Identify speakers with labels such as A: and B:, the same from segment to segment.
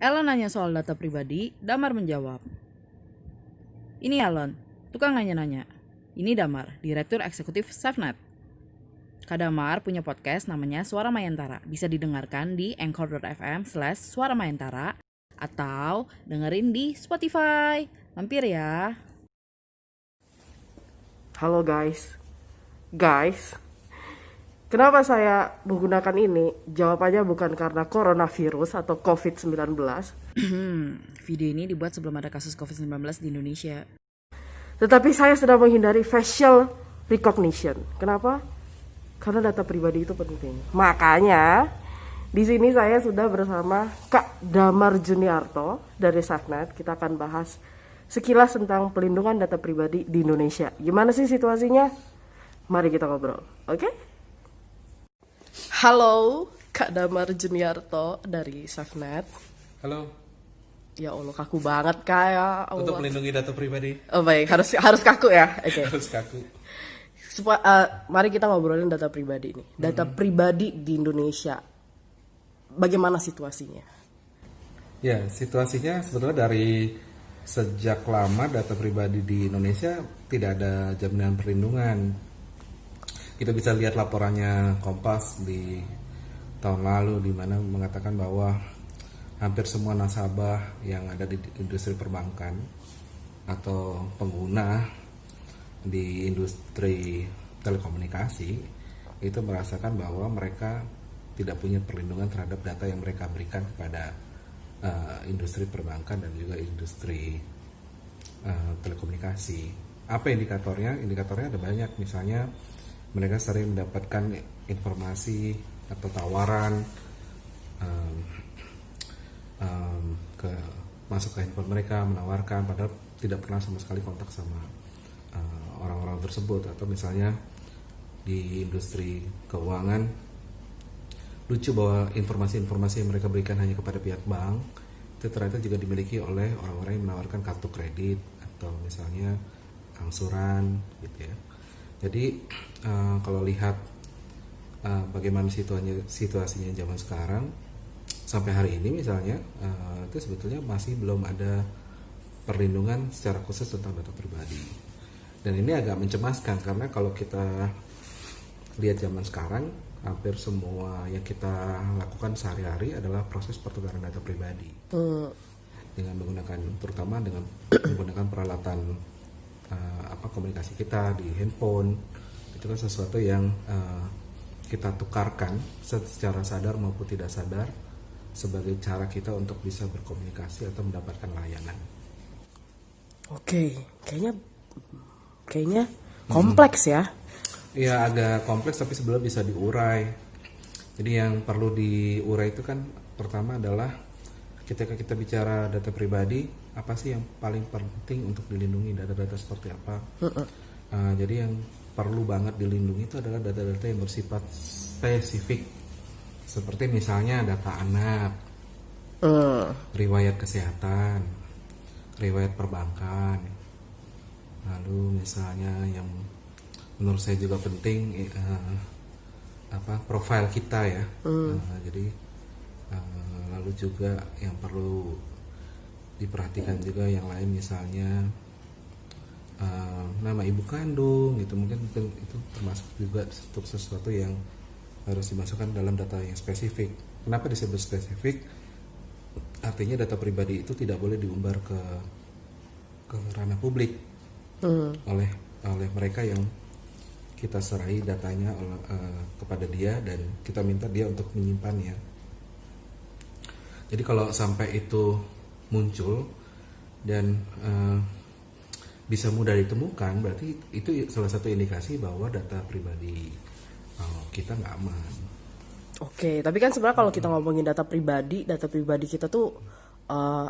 A: Ella nanya soal data pribadi, Damar menjawab. Ini Elon, tukang nanya-nanya. Ini Damar, Direktur Eksekutif SafeNet. Kak Damar punya podcast namanya Suara Mayantara. Bisa didengarkan di anchor.fm/Suara Mayantara atau dengerin di Spotify. Mampir ya.
B: Halo guys, kenapa saya menggunakan ini? Jawabannya bukan karena coronavirus atau COVID-19,
A: Video ini dibuat sebelum ada kasus COVID-19 di Indonesia.
B: tetapi saya sedang menghindari facial recognition. Kenapa? Karena data pribadi itu penting. Makanya di sini saya sudah bersama Kak Damar Juniarto dari SafeNet. Kita akan bahas sekilas tentang pelindungan data pribadi di Indonesia. Gimana sih situasinya? Mari kita ngobrol, oke? Halo, Kak Damar Juniarto dari SafeNet.
C: Halo,
B: Ya Allah, kaku banget Kak ya.
C: untuk
B: Allah.
C: melindungi data pribadi
B: Oh baik, harus kaku ya. Oke.
C: harus kaku.
B: Mari kita ngobrolin data pribadi ini. Data pribadi di Indonesia. Bagaimana situasinya?
C: Ya, situasinya sebetulnya dari sejak lama data pribadi di Indonesia tidak ada jaminan perlindungan. Kita bisa lihat laporannya Kompas di tahun lalu di mana mengatakan bahwa hampir semua nasabah yang ada di industri perbankan atau pengguna di industri telekomunikasi itu merasakan bahwa mereka tidak punya perlindungan terhadap data yang mereka berikan kepada industri perbankan dan juga industri telekomunikasi. Apa indikatornya? Indikatornya ada banyak, misalnya mereka sering mendapatkan informasi atau tawaran masuk ke handphone mereka, menawarkan padahal tidak pernah sama sekali kontak sama orang-orang tersebut. Atau misalnya di industri keuangan, lucu bahwa informasi-informasi yang mereka berikan hanya kepada pihak bank itu ternyata juga dimiliki oleh orang-orang yang menawarkan kartu kredit atau misalnya angsuran gitu ya. Jadi kalau lihat bagaimana situasinya zaman sekarang sampai hari ini misalnya, itu sebetulnya masih belum ada perlindungan secara khusus tentang data pribadi. Dan ini agak mencemaskan karena kalau kita lihat zaman sekarang, hampir semua yang kita lakukan sehari-hari adalah proses pertukaran data pribadi. Dengan menggunakan, terutama dengan menggunakan peralatan komunikasi kita di handphone. Itu kan sesuatu yang kita tukarkan secara sadar maupun tidak sadar sebagai cara kita untuk bisa berkomunikasi atau mendapatkan layanan.
B: Oke, kayaknya kompleks ya.
C: Ya agak kompleks tapi sebenarnya bisa diurai. Jadi yang perlu diurai itu kan pertama adalah ketika kita bicara data pribadi, apa sih yang paling penting untuk dilindungi, data-data seperti apa. Jadi yang perlu banget dilindungi itu adalah data-data yang bersifat spesifik. Seperti misalnya data anak, riwayat kesehatan, riwayat perbankan. Lalu misalnya yang menurut saya juga penting profil kita ya. Jadi lalu juga yang perlu diperhatikan juga yang lain, misalnya nama ibu kandung gitu, mungkin itu termasuk juga untuk sesuatu yang harus dimasukkan dalam data yang spesifik. Kenapa disebut spesifik? Artinya data pribadi itu tidak boleh diumbar ke ranah publik oleh mereka yang kita serahi datanya kepada dia dan kita minta dia untuk menyimpannya. Jadi kalau sampai itu muncul dan bisa mudah ditemukan, berarti itu salah satu indikasi bahwa data pribadi kita nggak aman.
B: Oke, tapi kan sebenarnya kalau kita ngomongin data pribadi kita tuh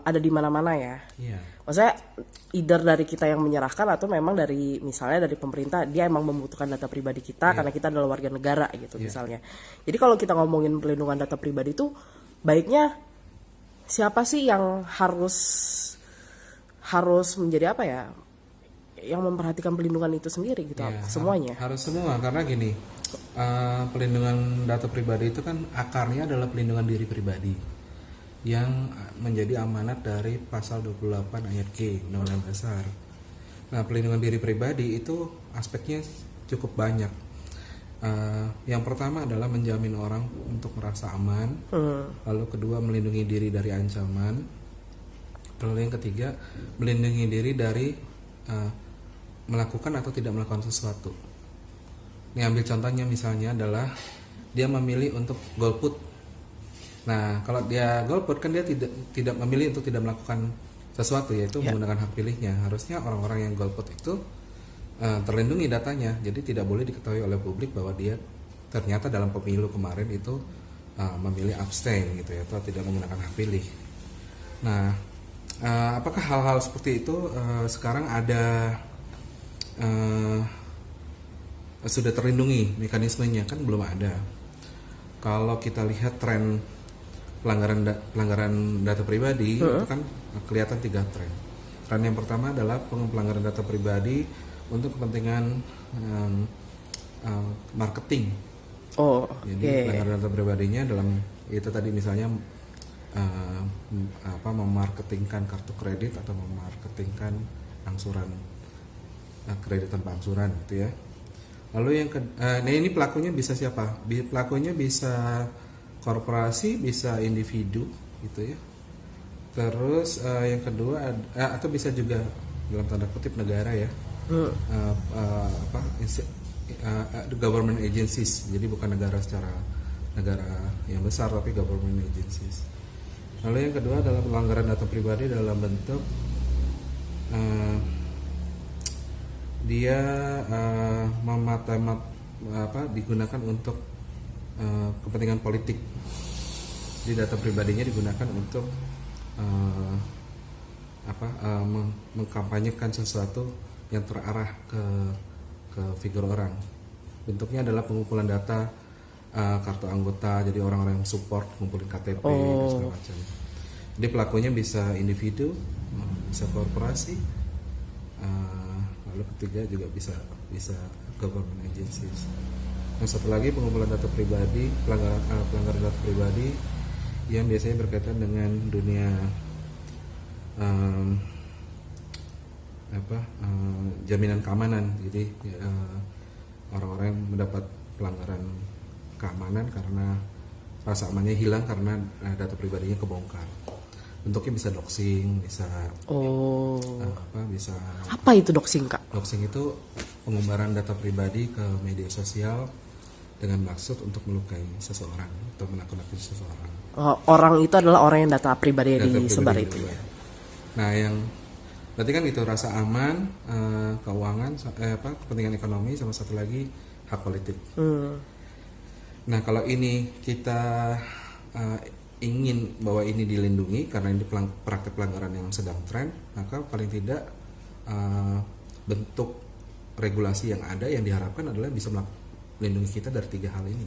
B: ada di mana-mana ya.
C: Iya.
B: Maksudnya either dari kita yang menyerahkan atau memang dari misalnya dari pemerintah, dia emang membutuhkan data pribadi kita karena kita adalah warga negara gitu misalnya. Jadi kalau kita ngomongin pelindungan data pribadi itu baiknya siapa sih yang harus menjadi apa ya? Yang memperhatikan pelindungan itu sendiri gitu, semuanya.
C: Harus semua, karena gini, pelindungan data pribadi itu kan akarnya adalah pelindungan diri pribadi. yang menjadi amanat dari pasal 28 ayat G Undang-Undang Dasar. Nah, pelindungan diri pribadi itu aspeknya cukup banyak. Yang pertama adalah menjamin orang untuk merasa aman, lalu kedua melindungi diri dari ancaman, lalu yang ketiga melindungi diri dari melakukan atau tidak melakukan sesuatu. Ini ambil contohnya misalnya adalah dia memilih untuk golput. Nah, kalau dia golput kan dia tidak memilih untuk tidak melakukan sesuatu, yaitu menggunakan hak pilihnya. Harusnya orang-orang yang golput itu terlindungi datanya, jadi tidak boleh diketahui oleh publik bahwa dia ternyata dalam pemilu kemarin itu memilih abstain gitu ya, atau tidak menggunakan hak pilih. Nah, apakah hal-hal seperti itu sekarang ada sudah terlindungi mekanismenya? Kan belum ada. Kalau kita lihat tren pelanggaran data pribadi itu kan kelihatan 3 tren. Tren yang pertama adalah pelanggaran data pribadi untuk kepentingan marketing. Jadi pelanggaran data pribadinya dalam itu tadi misalnya memarketingkan kartu kredit atau memarketingkan angsuran kredit tanpa angsuran gitu ya. Lalu ini pelakunya bisa siapa? Pelakunya bisa korporasi, bisa individu gitu ya. Terus yang kedua atau bisa juga dalam tanda kutip negara ya. Government agencies, jadi bukan negara yang besar tapi government agencies. Lalu yang kedua adalah pelanggaran data pribadi dalam bentuk dia digunakan untuk kepentingan politik. Jadi data pribadinya digunakan untuk mengkampanyekan sesuatu yang terarah ke figur orang. Bentuknya adalah pengumpulan data kartu anggota, jadi orang-orang yang support ngumpulin KTP dan segala macam. Jadi pelakunya bisa individu, bisa korporasi, lalu ketiga juga bisa government agencies. Yang satu lagi pengumpulan data pribadi, pelanggaran data pribadi yang biasanya berkaitan dengan dunia jaminan keamanan. Jadi orang-orang yang mendapat pelanggaran keamanan karena rasa amannya hilang karena data pribadinya kebongkar. Bentuknya bisa doxing, bisa bisa
B: apa itu doxing, Kak?
C: Doxing itu pengumbaran data pribadi ke media sosial dengan maksud untuk melukai seseorang atau menakut-nakuti seseorang.
B: Orang itu adalah orang yang data pribadi disebar itu ya.
C: Nah, yang berarti kan itu rasa aman, keuangan, kepentingan ekonomi, sama satu lagi hak politik. Nah, kalau ini kita ingin bahwa ini dilindungi karena ini praktek pelanggaran yang sedang tren, maka paling tidak bentuk regulasi yang ada yang diharapkan adalah bisa melindungi kita dari 3 hal ini.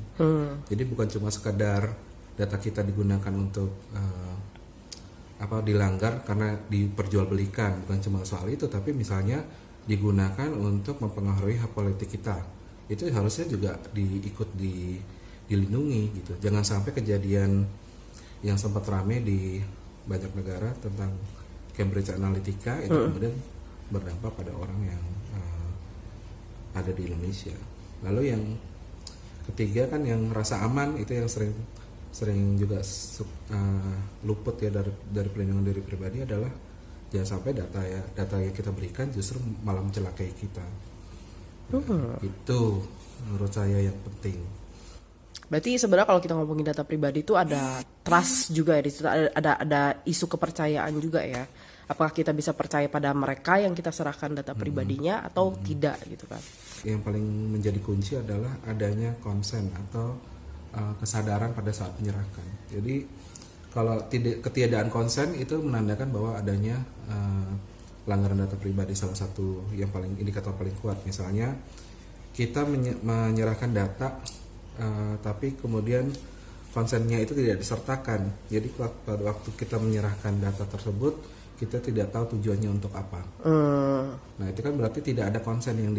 C: Jadi bukan cuma sekadar data kita digunakan untuk dilanggar karena diperjualbelikan, bukan cuma soal itu, tapi misalnya digunakan untuk mempengaruhi hak politik kita, itu harusnya juga dilindungi gitu. Jangan sampai kejadian yang sempat rame di banyak negara tentang Cambridge Analytica itu kemudian berdampak pada orang yang ada di Indonesia. Lalu yang ketiga kan yang rasa aman, itu yang sering juga luput ya dari pelindungan diri pribadi adalah jangan sampai data yang kita berikan justru malah mencelakai kita. Itu menurut saya yang penting.
B: Berarti sebenarnya kalau kita ngomongin data pribadi itu ada trust juga ya, di situ ada isu kepercayaan juga ya. Apakah kita bisa percaya pada mereka yang kita serahkan data pribadinya atau tidak gitu kan?
C: Yang paling menjadi kunci adalah adanya konsen atau kesadaran pada saat menyerahkan. Jadi kalau ketiadaan konsen itu menandakan bahwa adanya pelanggaran data pribadi. Salah satu yang indikator paling kuat, misalnya kita menyerahkan data tapi kemudian konsennya itu tidak disertakan. Jadi pada waktu kita menyerahkan data tersebut kita tidak tahu tujuannya untuk apa. Nah, itu kan berarti tidak ada konsen yang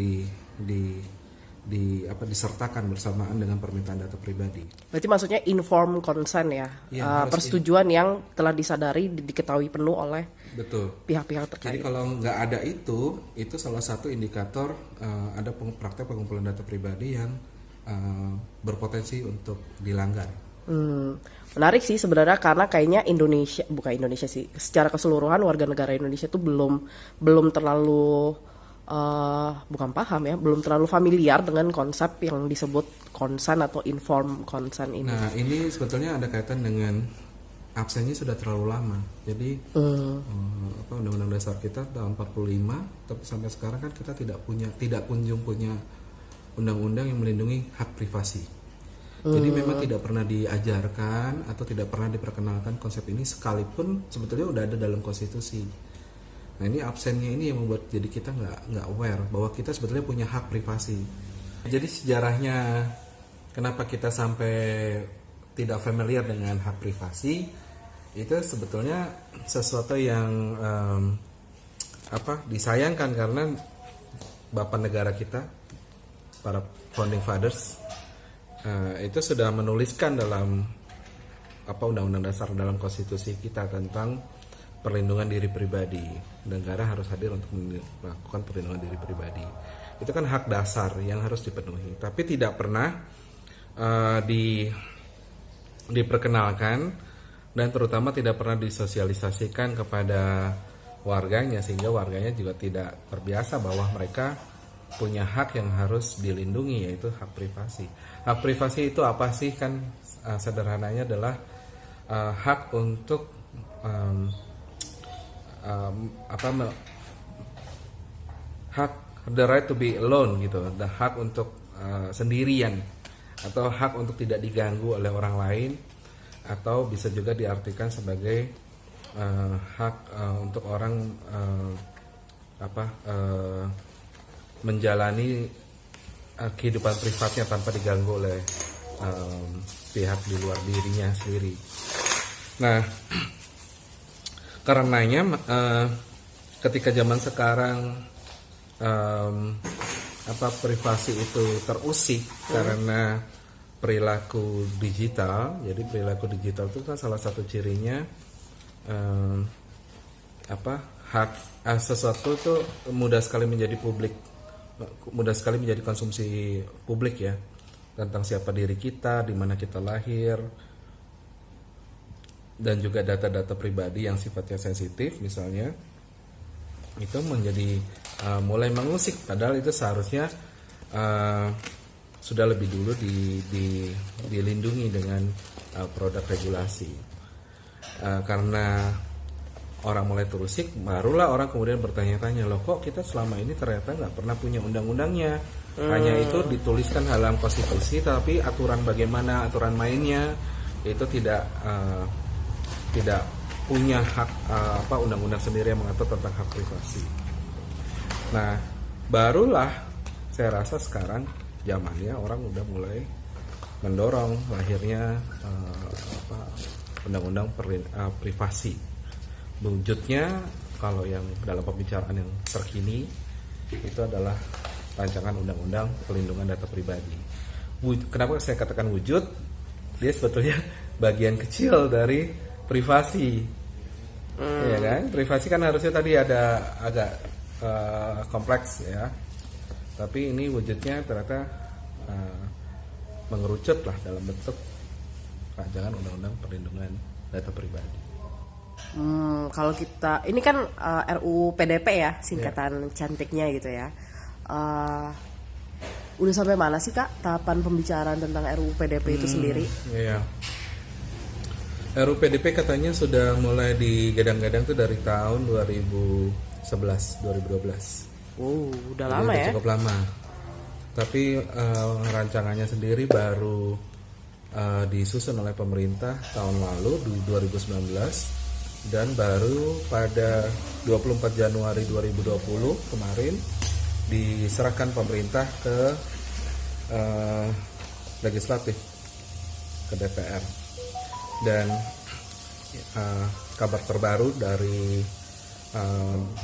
C: disertakan bersamaan dengan permintaan data pribadi.
B: Berarti maksudnya informed consent ya,
C: Iya, harus
B: persetujuan yang telah disadari, diketahui penuh oleh
C: Betul.
B: pihak-pihak
C: Jadi
B: terkait.
C: kalau nggak ada itu salah satu indikator ada praktek pengumpulan data pribadi yang berpotensi untuk dilanggar.
B: Menarik sih sebenarnya, karena kayaknya bukan Indonesia sih, secara keseluruhan warga negara Indonesia tuh belum terlalu bukan paham ya, belum terlalu familiar dengan konsep yang disebut consent atau informed consent ini.
C: Nah, ini sebetulnya ada kaitan dengan absennya sudah terlalu lama. Jadi Undang-Undang Dasar kita tahun 45, tapi sampai sekarang kan kita tidak kunjung punya undang-undang yang melindungi hak privasi. Jadi memang tidak pernah diajarkan atau tidak pernah diperkenalkan konsep ini, sekalipun sebetulnya udah ada dalam konstitusi. Nah, ini absennya ini yang membuat jadi kita nggak aware bahwa kita sebetulnya punya hak privasi. Jadi sejarahnya kenapa kita sampai tidak familiar dengan hak privasi, itu sebetulnya sesuatu yang disayangkan, karena bapak negara kita, para founding fathers, itu sudah menuliskan dalam undang-undang dasar, dalam konstitusi kita tentang perlindungan diri pribadi. Negara harus hadir untuk melakukan perlindungan diri pribadi. Itu kan hak dasar yang harus dipenuhi, tapi tidak pernah diperkenalkan, dan terutama tidak pernah disosialisasikan kepada warganya, sehingga warganya juga tidak terbiasa bahwa mereka punya hak yang harus dilindungi, yaitu hak privasi. Hak privasi itu apa sih? Kan sederhananya adalah hak untuk hak, the right to be alone gitu, the hak untuk sendirian, atau hak untuk tidak diganggu oleh orang lain, atau bisa juga diartikan sebagai hak untuk orang menjalani kehidupan privatnya tanpa diganggu oleh pihak di luar dirinya sendiri. Nah, karenanya ketika zaman sekarang privasi itu terusik karena perilaku digital. Jadi perilaku digital itu kan salah satu cirinya hak sesuatu itu mudah sekali menjadi publik, mudah sekali menjadi konsumsi publik ya, tentang siapa diri kita, di mana kita lahir, dan juga data-data pribadi yang sifatnya sensitif misalnya, itu menjadi mulai mengusik, padahal itu seharusnya sudah lebih dulu dilindungi dengan produk regulasi. Karena orang mulai terusik, barulah orang kemudian bertanya-tanya, loh kok kita selama ini ternyata nggak pernah punya undang-undangnya, hanya itu dituliskan dalam konstitusi, tapi aturan bagaimana, aturan mainnya itu tidak punya hak undang-undang sendiri yang mengatur tentang hak privasi. Nah, barulah saya rasa sekarang zamannya orang udah mulai mendorong lahirnya undang-undang privasi. Wujudnya kalau yang dalam pembicaraan yang terkini itu adalah rancangan undang-undang perlindungan data pribadi. Kenapa saya katakan wujud? Dia sebetulnya bagian kecil dari privasi, ya kan? Privasi kan harusnya tadi ada agak kompleks ya, tapi ini wujudnya ternyata mengerucut lah dalam bentuk rancangan undang-undang perlindungan data pribadi.
B: Kalau kita ini kan RUU PDP ya, singkatan cantiknya gitu ya. Udah sampai mana sih Kak tahapan pembicaraan tentang RUU PDP itu sendiri?
C: Iya. RUU PDP katanya sudah mulai digadang-gadang tuh dari tahun 2011, 2012.
B: Udah lama ya?
C: Cukup lama. Tapi rancangannya sendiri baru disusun oleh pemerintah tahun lalu di 2019, dan baru pada 24 Januari 2020 kemarin diserahkan pemerintah ke legislatif, ke DPR. Dan kabar terbaru dari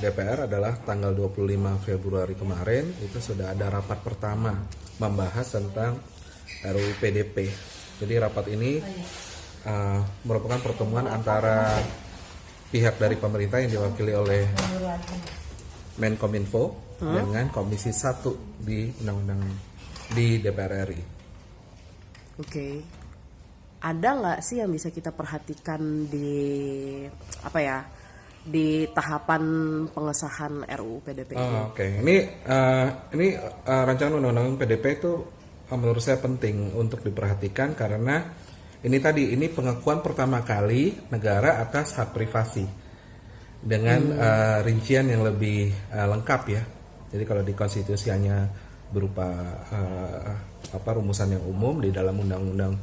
C: DPR adalah tanggal 25 Februari kemarin itu sudah ada rapat pertama membahas tentang RUU PDP. Jadi rapat ini merupakan pertemuan antara pihak dari pemerintah yang diwakili oleh Menkominfo dengan Komisi 1 di Undang-Undang di DPR RI.
B: Oke. Ada nggak sih yang bisa kita perhatikan di di tahapan pengesahan RUU PDP ini?
C: Oke. Ini rancangan undang-undang PDP itu menurut saya penting untuk diperhatikan karena ini pengakuan pertama kali negara atas hak privasi dengan rincian yang lebih lengkap ya. Jadi kalau di konstitusi hanya berupa rumusan yang umum, di dalam undang-undang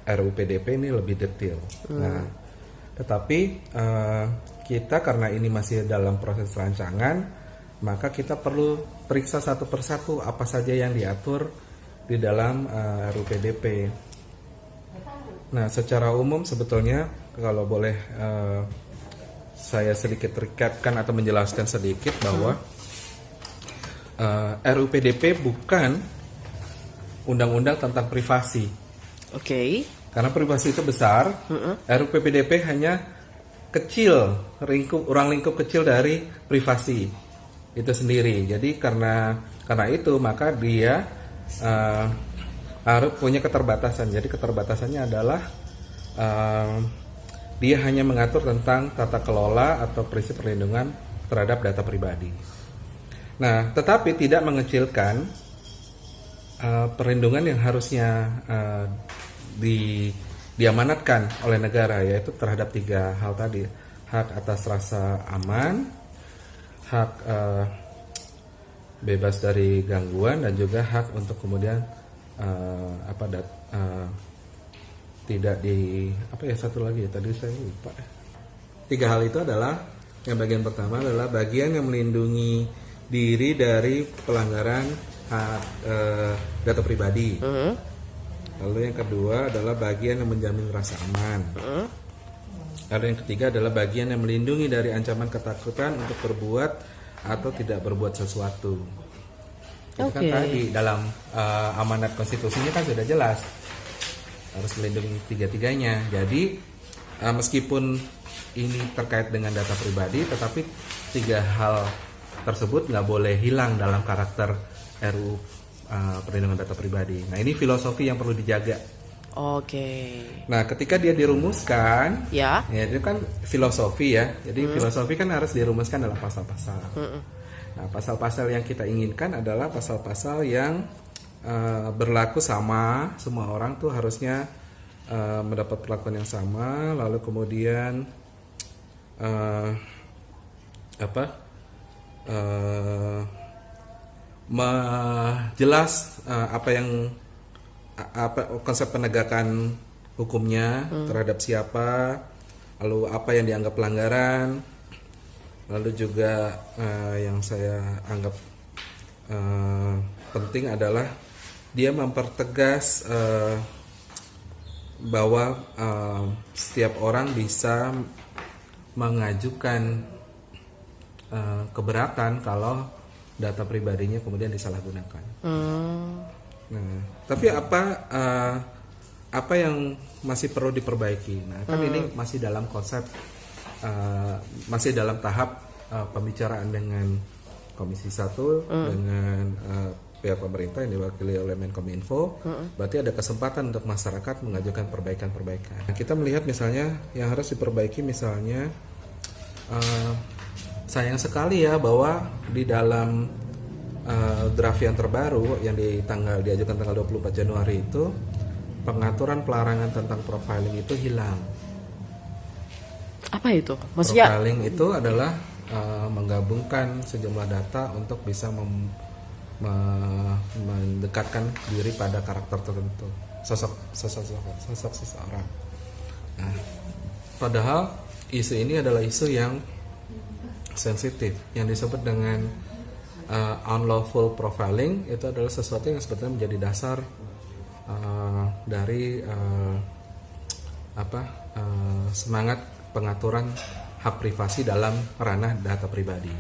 C: RUU PDP ini lebih detail. Nah, tetapi kita karena ini masih dalam proses rancangan, maka kita perlu periksa satu persatu apa saja yang diatur di dalam RUU PDP. Nah, secara umum sebetulnya kalau boleh saya sedikit recapkan atau menjelaskan sedikit bahwa RUU PDP bukan undang-undang tentang privasi.
B: Oke.
C: Karena privasi itu besar, RUU PDP hanya kecil, ruang lingkup kecil dari privasi itu sendiri. Jadi karena itu maka dia harus punya keterbatasan. Jadi keterbatasannya adalah dia hanya mengatur tentang tata kelola atau prinsip perlindungan terhadap data pribadi. Nah, tetapi tidak mengecilkan perlindungan yang harusnya diamanatkan oleh negara, yaitu terhadap 3 hal tadi: hak atas rasa aman, hak bebas dari gangguan, dan juga hak untuk kemudian tidak satu lagi tadi saya lupa. 3 hal itu adalah, yang bagian pertama adalah bagian yang melindungi diri dari pelanggaran hak data pribadi. Lalu yang kedua adalah bagian yang menjamin rasa aman. Lalu yang ketiga adalah bagian yang melindungi dari ancaman ketakutan untuk berbuat atau tidak berbuat sesuatu. Itu kan tadi dalam amanat konstitusinya kan sudah jelas harus melindungi 3-tiganya. Jadi meskipun ini terkait dengan data pribadi, tetapi 3 hal tersebut nggak boleh hilang dalam karakter RUU perlindungan data pribadi. Nah, ini filosofi yang perlu dijaga.
B: Oke.
C: Nah, ketika dia dirumuskan,
B: ya
C: itu kan filosofi ya. Jadi filosofi kan harus dirumuskan dalam pasal-pasal. Nah, pasal-pasal yang kita inginkan adalah pasal-pasal yang berlaku sama, semua orang tuh harusnya mendapat perlakuan yang sama. Lalu kemudian jelas konsep penegakan hukumnya terhadap siapa, lalu apa yang dianggap pelanggaran, lalu juga yang saya anggap penting adalah dia mempertegas bahwa setiap orang bisa mengajukan keberatan kalau data pribadinya kemudian disalahgunakan. Nah, tapi apa yang masih perlu diperbaiki? Nah, kan ini masih dalam konsep, masih dalam tahap pembicaraan dengan Komisi 1 dengan pihak pemerintah yang diwakili oleh Menkominfo. Berarti ada kesempatan untuk masyarakat mengajukan perbaikan-perbaikan. Nah, kita melihat misalnya yang harus diperbaiki misalnya. Sayang sekali ya bahwa di dalam draft yang terbaru yang diajukan tanggal 24 Januari itu pengaturan pelarangan tentang profiling itu hilang.
B: Apa itu? Maksudnya
C: profiling itu adalah menggabungkan sejumlah data untuk bisa mendekatkan diri pada karakter tertentu, sosok seseorang. Nah, padahal isu ini adalah isu yang sensitif, yang disebut dengan unlawful profiling. Itu adalah sesuatu yang sebetulnya menjadi dasar dari semangat pengaturan hak privasi dalam ranah data pribadi.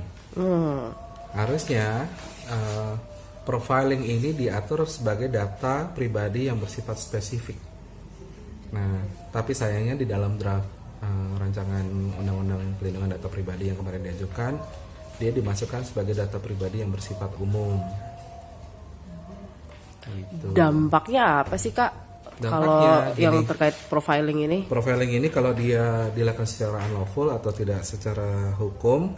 C: Harusnya profiling ini diatur sebagai data pribadi yang bersifat spesifik. Nah, tapi sayangnya di dalam draft rancangan undang-undang pelindungan data pribadi yang kemarin diajukan, dia dimasukkan sebagai data pribadi yang bersifat umum. Gitu.
B: Dampaknya apa sih Kak? Kalau yang terkait profiling ini?
C: Profiling ini kalau dia dilakukan secara unlawful atau tidak secara hukum,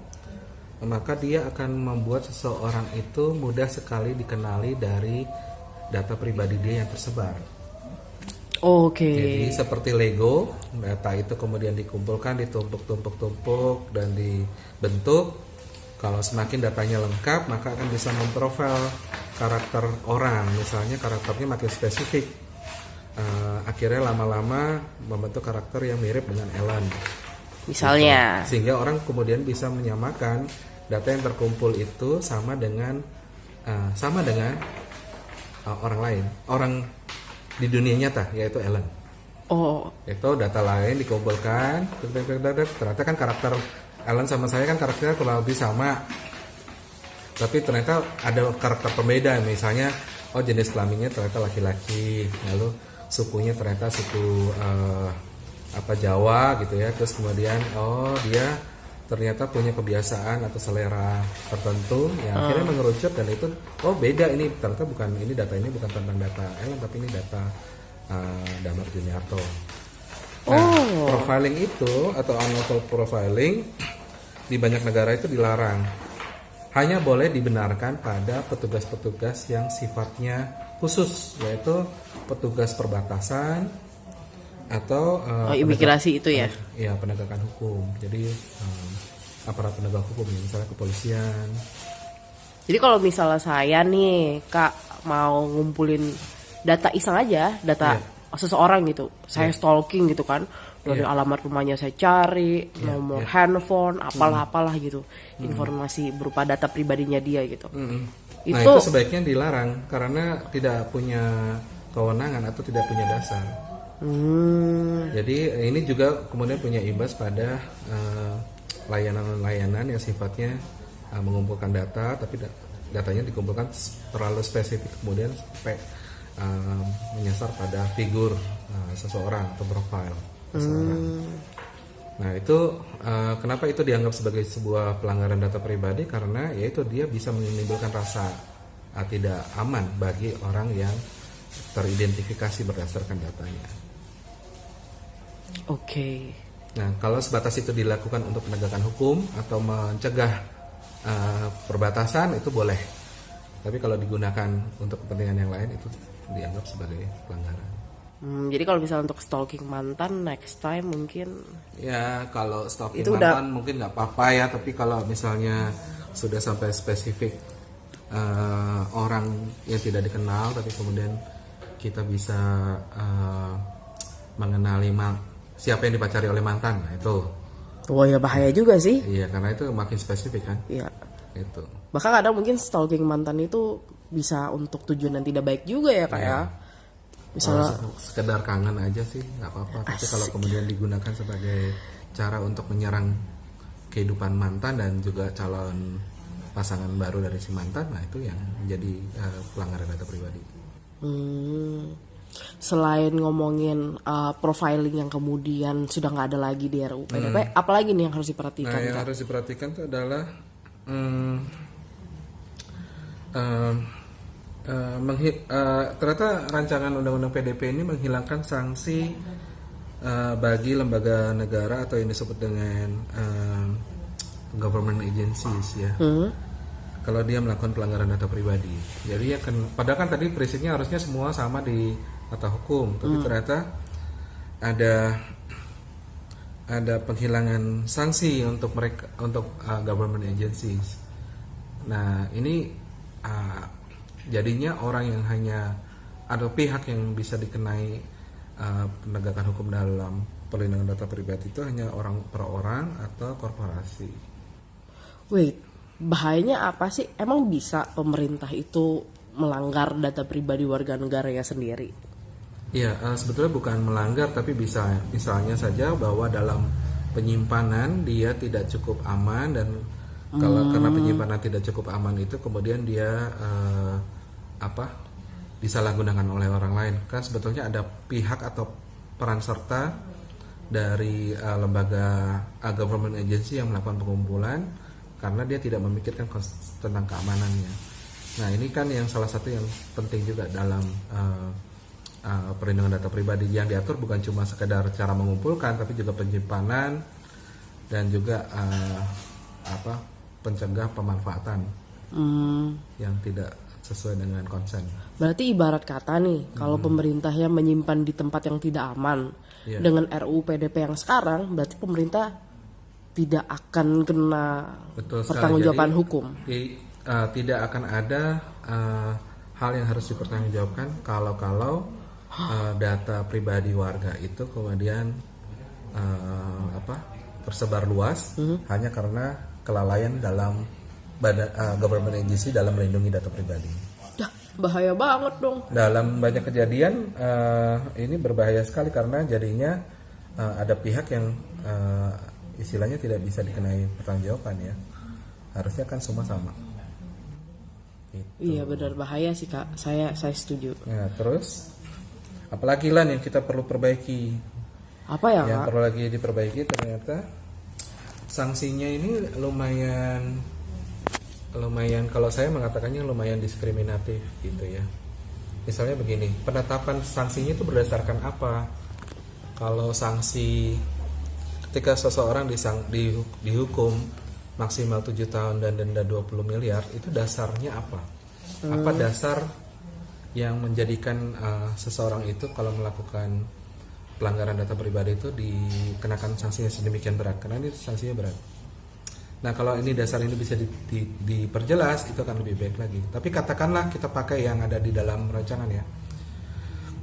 C: maka dia akan membuat seseorang itu mudah sekali dikenali dari data pribadi dia yang tersebar.
B: Oke.
C: Jadi seperti Lego, data itu kemudian dikumpulkan, ditumpuk-tumpuk-tumpuk dan dibentuk. Kalau semakin datanya lengkap, maka akan bisa memprofil karakter orang. Misalnya karakternya makin spesifik. Akhirnya lama-lama membentuk karakter yang mirip dengan Ellen.
B: Misalnya.
C: Gitu. Sehingga orang kemudian bisa menyamakan data yang terkumpul itu sama dengan orang lain, orang di dunia nyata, yaitu Ellen.
B: Oh.
C: Itu data lain dikumpulkan, ternyata kan karakter Ellen sama saya kan karakternya kurang lebih sama, tapi ternyata ada karakter pembeda. Misalnya, jenis kelaminnya ternyata laki-laki, lalu sukunya ternyata suku Jawa gitu ya. Terus kemudian dia ternyata punya kebiasaan atau selera tertentu yang akhirnya mengerucut, dan itu beda, ini ternyata bukan, ini data ini bukan tentang data Ellen tapi ini data Damar Juniarto. Profiling itu atau unlawful profiling di banyak negara itu dilarang. Hanya boleh dibenarkan pada petugas-petugas yang sifatnya khusus, yaitu petugas perbatasan atau
B: imigrasi itu ya?
C: Iya, penegakan hukum. Jadi aparat penegak hukum, misalnya kepolisian.
B: Jadi kalau misalnya saya nih Kak mau ngumpulin data iseng aja, data seseorang gitu, saya stalking gitu kan, dari alamat rumahnya saya cari, nomor handphone, apalah gitu, informasi berupa data pribadinya dia gitu.
C: Itu sebaiknya dilarang karena tidak punya kewenangan atau tidak punya dasar. Jadi ini juga kemudian punya imbas pada layanan-layanan yang sifatnya mengumpulkan data, tapi datanya dikumpulkan terlalu spesifik, kemudian sampai menyasar pada figur seseorang atau profil seseorang. Nah itu kenapa itu dianggap sebagai sebuah pelanggaran data pribadi, karena yaitu dia bisa menimbulkan rasa tidak aman bagi orang yang teridentifikasi berdasarkan datanya.
B: Oke.
C: Nah, kalau sebatas itu dilakukan untuk penegakan hukum atau mencegah perbatasan itu boleh. Tapi kalau digunakan untuk kepentingan yang lain itu dianggap sebagai pelanggaran.
B: Jadi kalau misalnya untuk stalking mantan next time mungkin
C: ya, kalau stalking
B: itu
C: mantan mungkin nggak apa-apa ya, tapi kalau misalnya sudah sampai spesifik orang yang tidak dikenal, tapi kemudian kita bisa mengenali siapa yang dipacari oleh mantan, nah itu.
B: Ya bahaya juga sih.
C: Iya, karena itu makin spesifik kan.
B: Iya.
C: Itu.
B: Bahkan kadang mungkin stalking mantan itu bisa untuk tujuan yang tidak baik juga ya Kak ya. Misalnya
C: sekedar kangen aja sih nggak apa-apa. Tapi kalau kemudian digunakan sebagai cara untuk menyerang kehidupan mantan dan juga calon pasangan baru dari si mantan, nah itu yang menjadi pelanggaran data pribadi.
B: Selain ngomongin profiling yang kemudian sudah nggak ada lagi di RUU PDP, apalagi nih yang harus diperhatikan?
C: Nah, yang harus diperhatikan itu adalah ternyata rancangan undang-undang PDP ini menghilangkan sanksi bagi lembaga negara atau yang disebut dengan government agencies ya. Kalau dia melakukan pelanggaran data pribadi. Jadi padahal kan tadi prinsipnya harusnya semua sama di mata hukum, tapi ternyata ada penghilangan sanksi untuk mereka, untuk government agencies. Nah, ini jadinya orang yang hanya ada pihak yang bisa dikenai penegakan hukum dalam perlindungan data pribadi itu hanya orang per orang atau korporasi.
B: Wait, bahayanya apa sih? Emang bisa pemerintah itu melanggar data pribadi warga negaranya sendiri?
C: Iya, sebetulnya bukan melanggar, tapi bisa misalnya saja bahwa dalam penyimpanan dia tidak cukup aman, dan kalau karena penyimpanan tidak cukup aman itu kemudian dia disalahgunakan oleh orang lain. Kan sebetulnya ada pihak atau peran serta dari lembaga government agency yang melakukan pengumpulan karena dia tidak memikirkan tentang keamanannya. Nah, ini kan yang salah satu yang penting juga dalam perlindungan data pribadi. Yang diatur bukan cuma sekedar cara mengumpulkan, tapi juga penyimpanan dan juga pencegah pemanfaatan yang tidak sesuai dengan konsen.
B: Berarti ibarat kata nih, kalau pemerintahnya menyimpan di tempat yang tidak aman, dengan RUU PDP yang sekarang, berarti pemerintah tidak akan kena pertanggungjawaban hukum.
C: Tidak akan ada hal yang harus dipertanggungjawabkan kalau data pribadi warga itu kemudian tersebar luas hanya karena kelalaian dalam government agency dalam melindungi data pribadi.
B: Dah, bahaya banget dong.
C: Dalam banyak kejadian ini berbahaya sekali karena jadinya ada pihak yang istilahnya tidak bisa dikenai pertanggungjawaban ya. Harusnya kan semua sama. Gitu.
B: Iya benar, bahaya sih Kak. Saya setuju.
C: Nah, terus apalagi lah yang kita perlu perbaiki?
B: Apa ya
C: yang
B: Kak?
C: perlu lagi diperbaiki ternyata sanksinya ini lumayan kalau saya mengatakannya lumayan diskriminatif gitu ya. Misalnya begini, penetapan sanksinya itu berdasarkan apa? Kalau sanksi ketika seseorang dihukum maksimal 7 tahun dan denda 20 miliar, itu dasarnya apa? Apa dasar yang menjadikan seseorang itu kalau melakukan pelanggaran data pribadi itu dikenakan sanksinya sedemikian berat? Karena ini sanksinya berat. Nah, kalau ini dasar ini bisa diperjelas, itu akan lebih baik lagi. Tapi katakanlah kita pakai yang ada di dalam rancangan ya.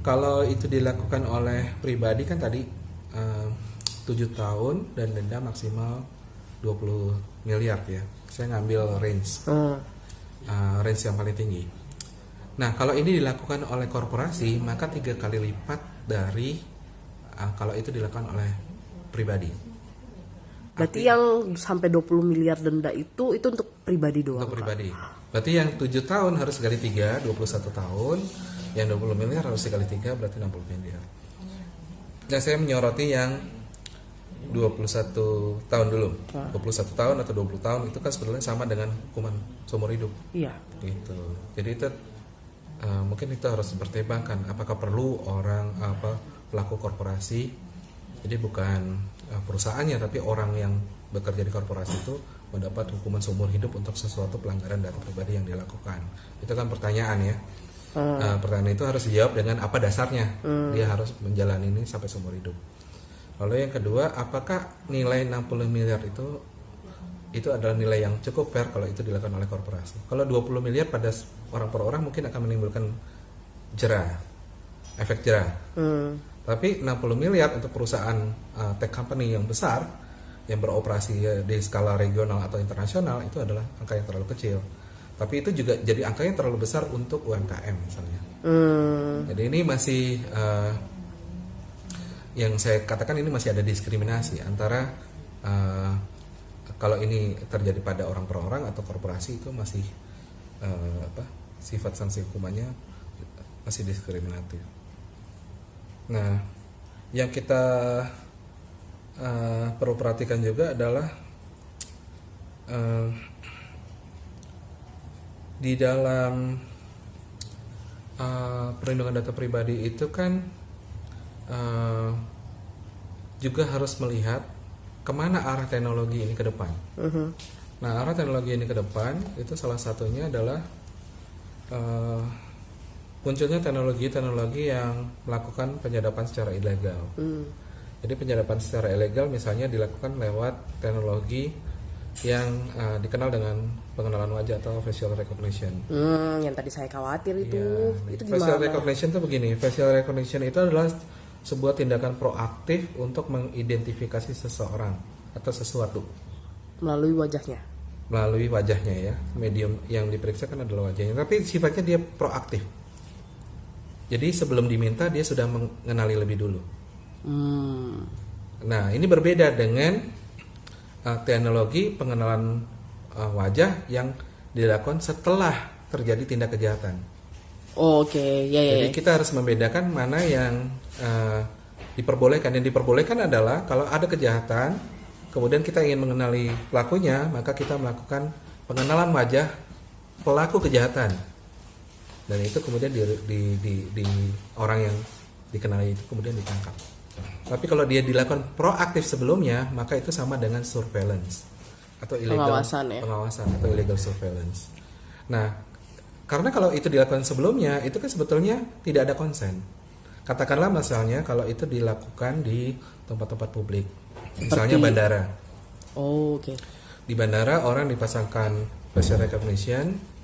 C: Kalau itu dilakukan oleh pribadi kan tadi 7 tahun dan denda maksimal 20 miliar ya. Saya ngambil range yang paling tinggi. Nah, kalau ini dilakukan oleh korporasi, maka 3 kali lipat dari kalau itu dilakukan oleh pribadi.
B: Berarti yang sampai 20 miliar denda itu untuk pribadi doang.
C: Untuk pribadi. Berarti yang 7 tahun harus dikali 3, 21 tahun. Yang 20 miliar harus dikali 3, berarti 60 miliar. Nah, saya menyoroti yang 21 tahun dulu. 21 tahun atau 20 tahun itu kan sebetulnya sama dengan hukuman seumur hidup.
B: Iya.
C: Gitu. Jadi itu mungkin itu harus dipertimbangkan apakah perlu orang pelaku korporasi, jadi bukan perusahaannya tapi orang yang bekerja di korporasi itu mendapat hukuman seumur hidup untuk sesuatu pelanggaran data pribadi yang dia lakukan. Itu kan pertanyaan ya. Pertanyaan itu harus dijawab dengan apa dasarnya dia harus menjalani ini sampai seumur hidup. Lalu yang kedua, apakah nilai 60 miliar itu adalah nilai yang cukup fair kalau itu dilakukan oleh korporasi? Kalau 20 miliar pada orang per orang mungkin akan menimbulkan efek jerah. Tapi 60 miliar untuk perusahaan tech company yang besar yang beroperasi di skala regional atau internasional itu adalah angka yang terlalu kecil. Tapi itu juga jadi angka yang terlalu besar untuk UMKM misalnya. Jadi ini masih yang saya katakan ini masih ada diskriminasi antara kalau ini terjadi pada orang per orang atau korporasi itu masih sifat sanksi hukumannya masih diskriminatif. Nah, yang kita perlu perhatikan juga adalah di dalam perlindungan data pribadi itu kan juga harus melihat kemana arah teknologi ini ke depan. Nah, arah teknologi ini ke depan itu salah satunya adalah munculnya teknologi-teknologi yang melakukan penyadapan secara ilegal. Jadi penyadapan secara ilegal misalnya dilakukan lewat teknologi yang dikenal dengan pengenalan wajah atau facial recognition.
B: Yang tadi saya khawatir itu gimana?
C: Facial recognition itu begini. Facial recognition itu adalah sebuah tindakan proaktif untuk mengidentifikasi seseorang atau sesuatu
B: melalui wajahnya.
C: Melalui wajahnya ya. Medium yang diperiksa kan adalah wajahnya. Tapi sifatnya dia proaktif. Jadi sebelum diminta dia sudah mengenali lebih dulu. Nah, ini berbeda dengan teknologi pengenalan wajah yang dilakukan setelah terjadi tindak kejahatan.
B: Oh, oke, ya ya.
C: Jadi kita harus membedakan mana yang diperbolehkan. Yang diperbolehkan adalah kalau ada kejahatan, kemudian kita ingin mengenali pelakunya, maka kita melakukan pengenalan wajah pelaku kejahatan. Dan itu kemudian di orang yang dikenali itu kemudian ditangkap. Tapi kalau dia dilakukan proaktif sebelumnya, maka itu sama dengan surveillance atau illegal pengawasan atau illegal surveillance. Nah, karena kalau itu dilakukan sebelumnya, itu kan sebetulnya tidak ada konsen. Katakanlah misalnya kalau itu dilakukan di tempat-tempat publik, misalnya bandara.
B: Oh, oke.
C: Di bandara orang dipasangkan facial recognition.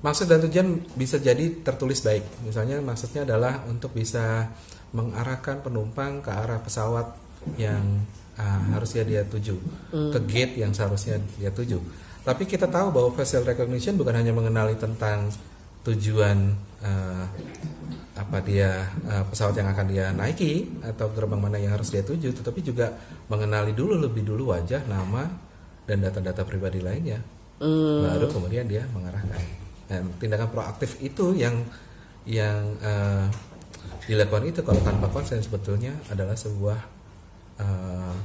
C: Maksud dan tujuan bisa jadi tertulis baik. Misalnya maksudnya adalah untuk bisa mengarahkan penumpang ke arah pesawat yang harusnya dia tuju, ke gate yang seharusnya dia tuju. Tapi kita tahu bahwa facial recognition bukan hanya mengenali tentang tujuan pesawat yang akan dia naiki atau gerbang mana yang harus dia tuju, tetapi juga mengenali lebih dulu wajah, nama, dan data-data pribadi lainnya. Baru kemudian dia mengarahkan. Dan tindakan proaktif itu yang dilakukan itu kalau tanpa konsen sebetulnya adalah sebuah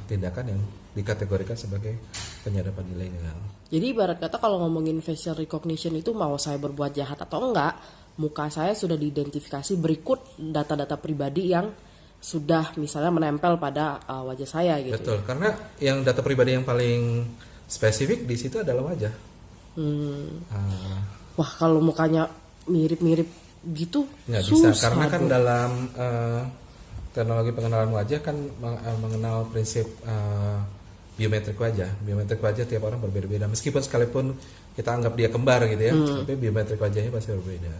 C: tindakan yang dikategorikan sebagai penyadapan ilegal.
B: Jadi ibarat kata kalau ngomongin facial recognition itu mau saya berbuat jahat atau enggak, muka saya sudah diidentifikasi berikut data-data pribadi yang sudah misalnya menempel pada wajah saya gitu.
C: Betul, karena yang data pribadi yang paling spesifik di situ adalah wajah.
B: Wah, kalau mukanya mirip-mirip gitu
C: nggak bisa,
B: susah
C: karena kan
B: tuh.
C: dalam teknologi pengenalan wajah kan mengenal prinsip biometrik wajah. Biometrik wajah tiap orang berbeda-beda. Meskipun sekalipun kita anggap dia kembar gitu ya, tapi biometrik wajahnya pasti berbeda.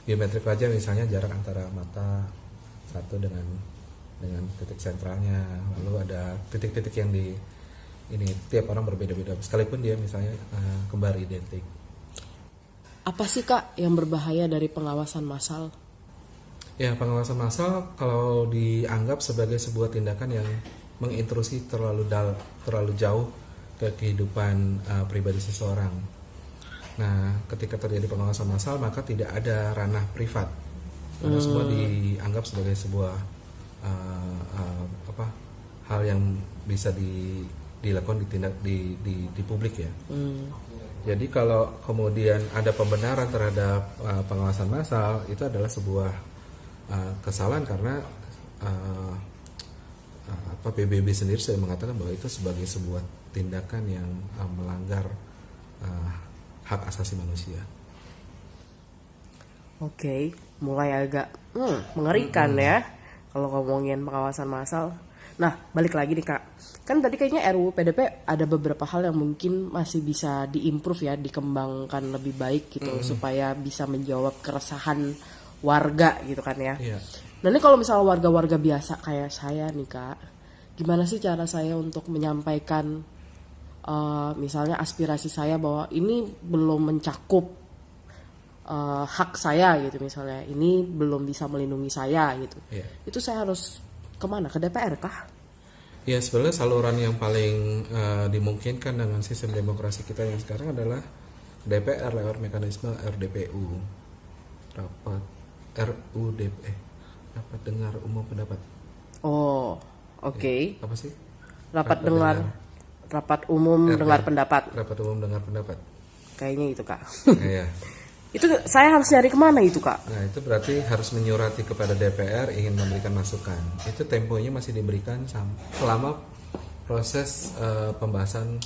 C: Biometrik wajah misalnya jarak antara mata satu dengan titik sentralnya, lalu ada titik-titik yang ini tiap orang berbeda-beda. Sekalipun dia misalnya kembar identik.
B: Apa sih Kak yang berbahaya dari pengawasan massal?
C: Ya, pengawasan massal kalau dianggap sebagai sebuah tindakan yang mengintrusi terlalu jauh ke kehidupan pribadi seseorang. Nah, ketika terjadi pengawasan massal maka tidak ada ranah privat. Karena semua dianggap sebagai sebuah hal yang bisa dilakukan di publik ya. Jadi kalau kemudian ada pembenaran terhadap pengawasan massal, itu adalah sebuah kesalahan karena PBB sendiri sudah mengatakan bahwa itu sebagai sebuah tindakan yang melanggar hak asasi manusia.
B: Oke, mulai agak mengerikan ya kalau ngomongin pengawasan massal. Nah, balik lagi nih Kak. Kan tadi kayaknya RUU PDP ada beberapa hal yang mungkin masih bisa diimprove ya, dikembangkan lebih baik gitu supaya bisa menjawab keresahan warga gitu kan ya.
C: Iya.
B: Nah, ini kalau misalnya warga-warga biasa kayak saya nih Kak, gimana sih cara saya untuk menyampaikan misalnya aspirasi saya bahwa ini belum mencakup hak saya gitu misalnya, ini belum bisa melindungi saya gitu.
C: Iya.
B: Itu saya harus kemana? Ke DPR kah?
C: Ya, sebenarnya saluran yang paling dimungkinkan dengan sistem demokrasi kita yang sekarang adalah DPR lewat mekanisme RDPU, rapat dengar umum pendapat.
B: Oh, oke.
C: Apa sih?
B: Rapat umum dengar pendapat.
C: Rapat umum dengar pendapat.
B: Kayaknya itu Kak.
C: Iya.
B: Itu saya harus nyari kemana itu Kak?
C: Nah, itu berarti harus menyurati kepada DPR ingin memberikan masukan. Itu temponya masih diberikan selama proses pembahasan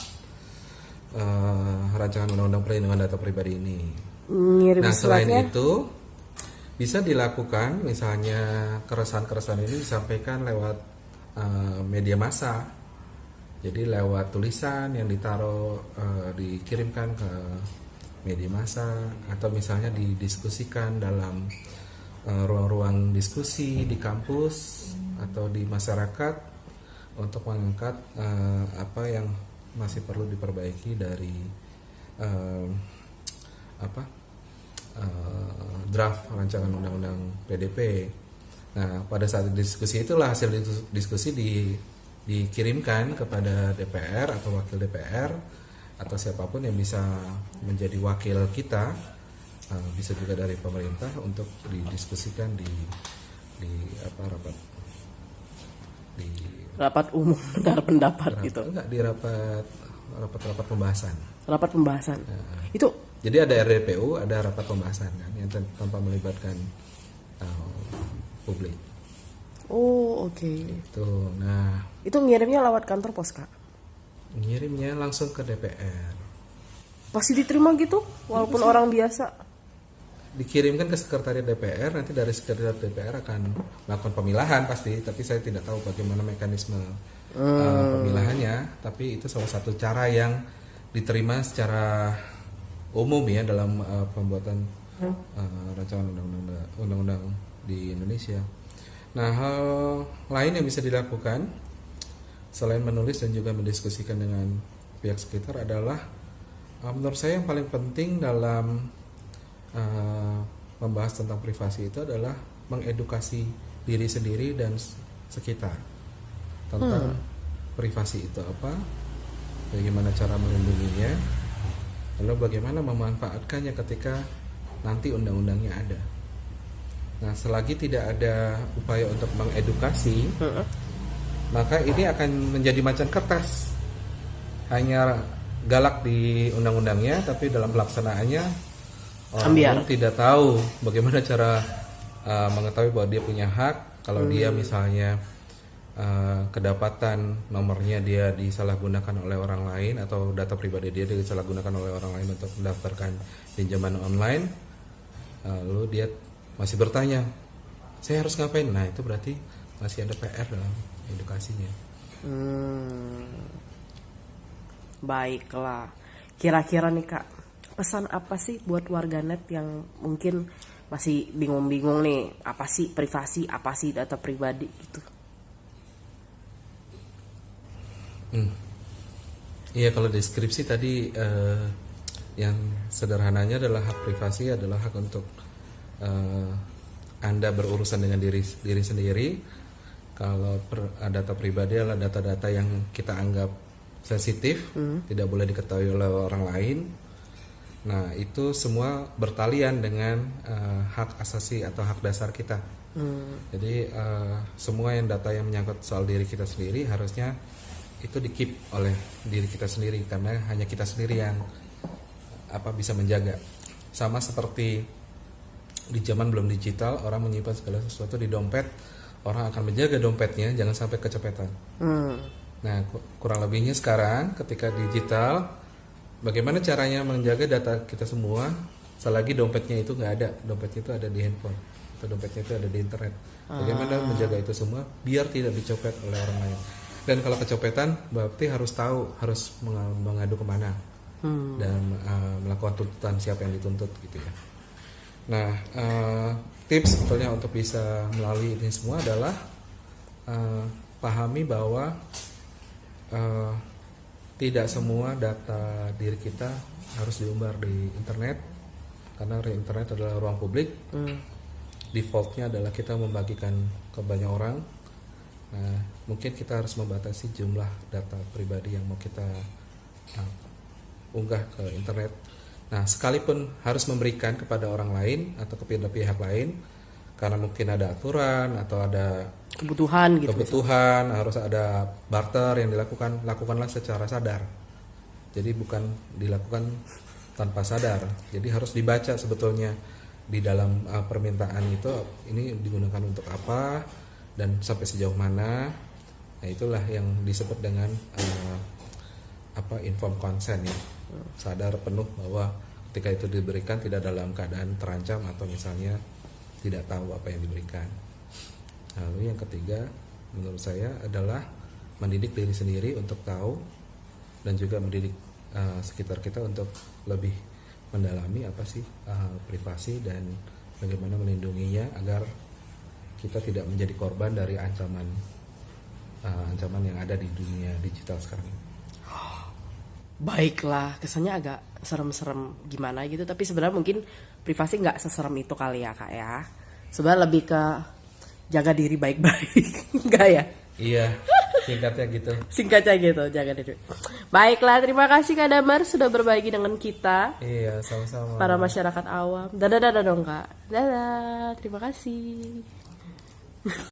C: rancangan undang-undang perlindungan data pribadi ini.
B: Ngirim
C: Nah, selain
B: suratnya?
C: itu bisa dilakukan misalnya keresahan-keresahan ini disampaikan lewat media massa. Jadi lewat tulisan yang dikirimkan ke media massa atau misalnya didiskusikan dalam ruang-ruang diskusi di kampus atau di masyarakat untuk mengangkat apa yang masih perlu diperbaiki dari draft rancangan undang-undang PDP. Nah, pada saat diskusi itulah hasil diskusi dikirimkan kepada DPR atau wakil DPR atau siapapun yang bisa menjadi wakil kita, bisa juga dari pemerintah untuk didiskusikan di rapat di
B: Rapat umum dengar pendapat gitu.
C: enggak di rapat pembahasan.
B: Rapat pembahasan. Itu
C: Jadi ada RDPU, ada rapat pembahasan kan yang tanpa melibatkan publik.
B: oh oke.
C: Itu. Nah,
B: Itu ngirimnya lewat kantor pos Kak.
C: ngirimnya langsung ke DPR.
B: Pasti diterima gitu walaupun orang biasa.
C: Dikirimkan ke sekretariat DPR, nanti dari sekretariat DPR akan melakukan pemilahan pasti, tapi saya tidak tahu bagaimana mekanisme pemilahannya, tapi itu salah satu cara yang diterima secara umum ya dalam pembuatan rancangan undang-undang di Indonesia. Nah, hal lain yang bisa dilakukan selain menulis dan juga mendiskusikan dengan pihak sekitar adalah menurut saya yang paling penting dalam membahas tentang privasi itu adalah mengedukasi diri sendiri dan sekitar tentang privasi itu apa, bagaimana cara melindunginya, lalu bagaimana memanfaatkannya ketika nanti undang-undangnya ada. Nah, selagi tidak ada upaya untuk mengedukasi, maka ini akan menjadi macan kertas, hanya galak di undang-undangnya, tapi dalam pelaksanaannya orang tidak tahu bagaimana cara mengetahui bahwa dia punya hak. Kalau dia misalnya kedapatan nomornya dia disalahgunakan oleh orang lain atau data pribadi dia disalahgunakan oleh orang lain untuk mendaftarkan pinjaman online, lalu dia masih bertanya, saya harus ngapain? Nah, itu berarti masih ada PR dalam edukasinya.
B: Baiklah. Kira-kira nih Kak, pesan apa sih buat warganet yang mungkin masih bingung-bingung nih, apa sih privasi, apa sih data pribadi gitu?
C: Iya, kalau deskripsi tadi yang sederhananya adalah hak privasi adalah hak untuk Anda berurusan dengan diri sendiri. Kalau data pribadi adalah data-data yang kita anggap sensitif, tidak boleh diketahui oleh orang lain. Nah, itu semua bertalian dengan hak asasi atau hak dasar kita. Jadi semua yang data yang menyangkut soal diri kita sendiri harusnya itu di-keep oleh diri kita sendiri, karena hanya kita sendiri yang bisa menjaga. Sama seperti di zaman belum digital, orang menyimpan segala sesuatu di dompet, orang akan menjaga dompetnya jangan sampai kecopetan. Nah, kurang lebihnya sekarang ketika digital, bagaimana caranya menjaga data kita semua selagi dompetnya itu nggak ada, dompetnya itu ada di handphone atau dompetnya itu ada di internet. Bagaimana menjaga itu semua biar tidak dicopet oleh orang lain. Dan kalau kecopetan berarti harus tahu harus mengadu kemana dan melakukan tuntutan siapa yang dituntut gitu ya. Nah, tips sebetulnya untuk bisa melalui ini semua adalah pahami bahwa tidak semua data diri kita harus diumbar di internet, karena internet adalah ruang publik. Defaultnya adalah kita membagikan ke banyak orang. Nah, mungkin kita harus membatasi jumlah data pribadi yang mau kita unggah ke internet. Nah, sekalipun harus memberikan kepada orang lain atau kepada pihak lain, karena mungkin ada aturan atau ada
B: Kebutuhan gitu.
C: kebutuhan, harus ada barter yang lakukanlah secara sadar. Jadi bukan dilakukan tanpa sadar. Jadi harus dibaca sebetulnya di dalam permintaan itu ini digunakan untuk apa dan sampai sejauh mana. Nah, itulah yang disebut dengan informed consent ya. Sadar penuh bahwa ketika itu diberikan tidak dalam keadaan terancam atau misalnya tidak tahu apa yang diberikan. Lalu yang ketiga menurut saya adalah mendidik diri sendiri untuk tahu dan juga mendidik sekitar kita untuk lebih mendalami apa sih privasi dan bagaimana melindunginya agar kita tidak menjadi korban dari ancaman yang ada di dunia digital sekarang.
B: Baiklah, kesannya agak serem-serem gimana gitu, tapi sebenarnya mungkin privasi nggak seserem itu kali ya Kak ya. Sebenarnya lebih ke jaga diri baik-baik, enggak ya?
C: Iya. Singkatnya gitu.
B: Singkatnya gitu, jangan itu. Baiklah, terima kasih Kak Damar sudah berbagi dengan kita,
C: Iya, sama-sama.
B: para masyarakat awam. Dadah dong Kak. Dadah, terima kasih.